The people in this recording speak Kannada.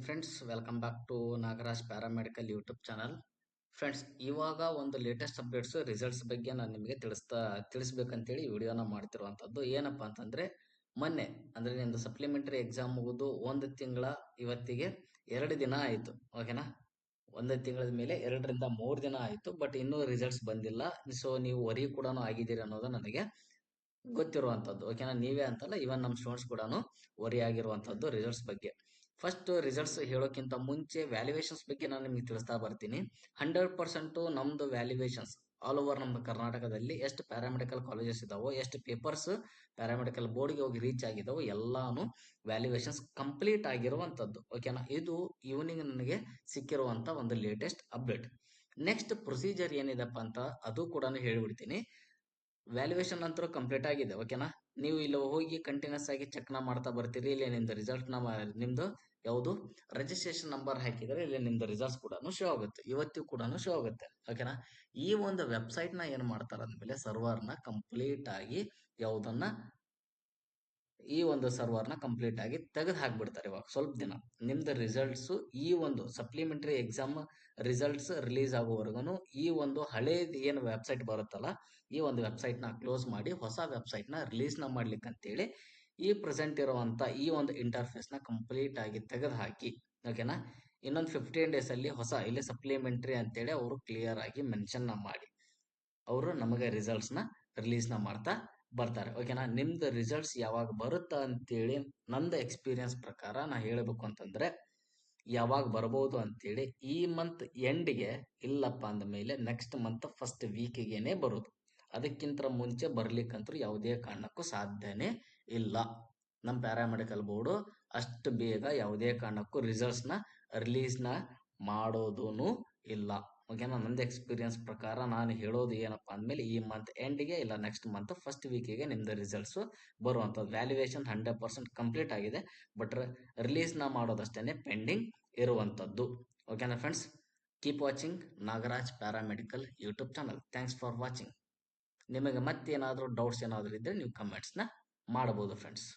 Friends, welcome back to Nagaraj paramedical YouTube channel. Friends, ಇವಾಗ ಒಂದು ಲೇಟೆಸ್ಟ್ ಅಪ್ಡೇಟ್ಸ್ ರಿಸಲ್ಟ್ಸ್ ಬಗ್ಗೆ ನಾನು ನಿಮಗೆ ತಿಳಿಸ್ಬೇಕಂತೇಳಿ ವಿಡಿಯೋನ ಮಾಡ್ತಿರುವಂಥದ್ದು. ಏನಪ್ಪಾ ಅಂತಂದ್ರೆ ಮೊನ್ನೆ ಅಂದ್ರೆ ನಿಮ್ದು ಸಪ್ಲಿಮೆಂಟರಿ ಎಕ್ಸಾಮ್ ಮುಗಿದು ಒಂದು ತಿಂಗಳ ಇವತ್ತಿಗೆ 2 ದಿನ ಆಯಿತು. ಓಕೆನಾ? ಒಂದು ತಿಂಗಳ ಮೇಲೆ 2 ರಿಂದ 3 ದಿನ ಆಯಿತು. ಬಟ್ ಇನ್ನೂ ರಿಸಲ್ಟ್ಸ್ ಬಂದಿಲ್ಲ. ಸೊ ನೀವು ವರಿ ಕೂಡ ಆಗಿದ್ದೀರಿ ಅನ್ನೋದು ನನಗೆ ಗೊತ್ತಿರುವಂಥದ್ದು. ಓಕೆನಾ? ನೀವೇ ಅಂತಲ್ಲ, ಇವನ್ ನಮ್ಮ ಸ್ಟೂಡೆಂಟ್ಸ್ ಕೂಡ ವರಿ ಆಗಿರುವಂಥದ್ದು ರಿಸಲ್ಟ್ಸ್ ಬಗ್ಗೆ. ಫಸ್ಟ್ ರಿಸಲ್ಟ್ಸ್ ಹೇಳೋಕ್ಕಿಂತ ಮುಂಚೆ ವ್ಯಾಲ್ಯೂಯೇಷನ್ಸ್ ಬಗ್ಗೆ ನಾನು ನಿಮಗೆ ತಿಳಿಸ್ತಾ ಬರ್ತೀನಿ. 100% ನಮ್ದು ವ್ಯಾಲ್ಯೂಯೇಷನ್ಸ್ ಆಲ್ ಓವರ್ ನಮ್ಮ ಕರ್ನಾಟಕದಲ್ಲಿ ಎಷ್ಟು ಪ್ಯಾರಾಮೆಡಿಕಲ್ ಕಾಲೇಜಸ್ ಇದಾವೋ, ಎಷ್ಟು ಪೇಪರ್ಸ್ ಪ್ಯಾರಾಮೆಡಿಕಲ್ ಬೋರ್ಡ್ಗೆ ಹೋಗಿ ರೀಚ್ ಆಗಿದಾವೋ ಎಲ್ಲಾನು ವ್ಯಾಲ್ಯೂಯೇಷನ್ಸ್ ಕಂಪ್ಲೀಟ್ ಆಗಿರುವಂಥದ್ದು. ಓಕೆನಾ? ಇದು ಈವ್ನಿಂಗ್ ನನಗೆ ಸಿಕ್ಕಿರುವಂತ ಒಂದು ಲೇಟೆಸ್ಟ್ ಅಪ್ಡೇಟ್. ನೆಕ್ಸ್ಟ್ ಪ್ರೊಸೀಜರ್ ಏನಿದೆಪ್ಪ ಅಂತ ಅದು ಕೂಡ ಹೇಳ್ಬಿಡ್ತೀನಿ. ವ್ಯಾಲ್ಯೂಯೇಷನ್ ಅಂತೂ ಕಂಪ್ಲೀಟ್ ಆಗಿದೆ. ಓಕೆನಾ? ನೀವು ಇಲ್ಲಿ ಹೋಗಿ ಕಂಟಿನ್ಯೂಸ್ ಆಗಿ ಚೆಕ್ ಮಾಡ್ತಾ ಬರ್ತೀರಿ. ಇಲ್ಲಿ ನಿಮ್ದು ರಿಸಲ್ಟ್ ನಿಮ್ದು ಯಾವುದು ರಿಜಿಸ್ಟ್ರೇಷನ್ ನಂಬರ್ ಹಾಕಿದ್ರೆ ಇಲ್ಲಿ ನಿಮ್ದು ರಿಸಲ್ಟ್ಸ್ ಕೂಡ ಶೋ ಆಗುತ್ತೆ. ಇವತ್ತು ಕೂಡ ಶೋ ಆಗುತ್ತೆ. ಓಕೆನಾ? ಈ ಒಂದು ವೆಬ್ಸೈಟ್ ನ ಏನ್ ಮಾಡ್ತಾರ ಅಂದ್ಮೇಲೆ ಸರ್ವರ್ನ ಕಂಪ್ಲೀಟ್ ಆಗಿ ಯಾವುದನ್ನ ಈ ಒಂದು ಸರ್ವರ್ನ ಕಂಪ್ಲೀಟ್ ಆಗಿ ತೆಗೆದು ಹಾಕ್ಬಿಡ್ತಾರೆ. ಇವಾಗ ಸ್ವಲ್ಪ ದಿನ ನಿಮ್ದು ರಿಸಲ್ಟ್ಸ್ ಈ ಒಂದು ಸಪ್ಲಿಮೆಂಟರಿ ಎಕ್ಸಾಮ್ ರಿಸಲ್ಟ್ಸ್ ರಿಲೀಸ್ ಆಗುವವರೆಗೂ ಈ ಒಂದು ಹಳೇದು ಏನು ವೆಬ್ಸೈಟ್ ಬರುತ್ತಲ್ಲ, ಈ ಒಂದು ವೆಬ್ಸೈಟ್ ನ ಕ್ಲೋಸ್ ಮಾಡಿ ಹೊಸ ವೆಬ್ಸೈಟ್ ನ ರಿಲೀಸ್ ಮಾಡ್ಲಿಕ್ಕೆ ಅಂತೇಳಿ ಈ ಪ್ರೆಸೆಂಟ್ ಇರುವಂತ ಈ ಒಂದು ಇಂಟರ್ಫೇಸ್ ನ ಕಂಪ್ಲೀಟ್ ಆಗಿ ತೆಗೆದು ಹಾಕಿ. ಓಕೆನಾ? ಇನ್ನೊಂದು 15 ಡೇಸ್ ಅಲ್ಲಿ ಹೊಸ ಇಲ್ಲಿ ಸಪ್ಲಿಮೆಂಟರಿ ಅಂತೇಳಿ ಅವರು ಕ್ಲಿಯರ್ ಆಗಿ ಮೆನ್ಷನ್ ಮಾಡಿ ಅವರು ನಮಗೆ ರಿಸಲ್ಟ್ಸ್ ನ ರಿಲೀಸ್ ಮಾಡ್ತಾ ಬರ್ತಾರೆ. ಓಕೆನಾ? ನಿಮ್ದು ರಿಸಲ್ಟ್ಸ್ ಯಾವಾಗ ಬರುತ್ತಾ ಅಂತೇಳಿ ನಂದು ಎಕ್ಸ್ಪೀರಿಯನ್ಸ್ ಪ್ರಕಾರ ನಾ ಹೇಳಬೇಕು ಅಂತಂದ್ರೆ ಯಾವಾಗ ಬರಬಹುದು ಅಂತೇಳಿ ಈ ಮಂತ್ ಎಂಡ್ಗೆ, ಇಲ್ಲಪ್ಪ ಅಂದ ಮೇಲೆ ನೆಕ್ಸ್ಟ್ ಮಂತ್ ಫಸ್ಟ್ ವೀಕ್ಗೆನೆ ಬರೋದು. ಅದಕ್ಕಿಂತ ಮುಂಚೆ ಬರ್ಲಿಕ್ಕಂತೂ ಯಾವುದೇ ಕಾರಣಕ್ಕೂ ಸಾಧ್ಯನೇ ಇಲ್ಲ. ನಮ್ಮ ಪ್ಯಾರಾಮೆಡಿಕಲ್ ಬೋರ್ಡು ಅಷ್ಟು ಬೇಗ ಯಾವುದೇ ಕಾರಣಕ್ಕೂ ರಿಸಲ್ಟ್ಸ್ ನ ರಿಲೀಸ್ ಮಾಡೋದೂ ಇಲ್ಲ. ಓಕೆನಾ? ನಂದು ಎಕ್ಸ್ಪೀರಿಯನ್ಸ್ ಪ್ರಕಾರ ನಾನು ಹೇಳೋದು ಏನಪ್ಪಾ ಅಂದ್ಮೇಲೆ ಈ ಮಂತ್ ಎಂಡ್ಗೆ ಇಲ್ಲ ನೆಕ್ಸ್ಟ್ ಮಂತ್ ಫಸ್ಟ್ ವೀಕಿಗೆ ನಿಮ್ದು ರಿಸಲ್ಟ್ಸ್ ಬರುವಂಥದ್ದು. ವ್ಯಾಲ್ಯೂಯೇಷನ್ 100% ಕಂಪ್ಲೀಟ್ ಆಗಿದೆ. ಬಟ್ ರಿಲೀಸ್ ಮಾಡೋದಷ್ಟೇನೆ ಪೆಂಡಿಂಗ್ ಇರುವಂಥದ್ದು. ಓಕೆನಾ friends? Keep watching Nagaraj paramedical YouTube channel. Thanks for watching. ನಿಮಗೆ ಮತ್ತೇನಾದರೂ ಡೌಟ್ಸ್ ಏನಾದರೂ ಇದ್ದರೆ ನೀವು ಕಮೆಂಟ್ಸ್ನ ಮಾಡಬಹುದು ಫ್ರೆಂಡ್ಸ್.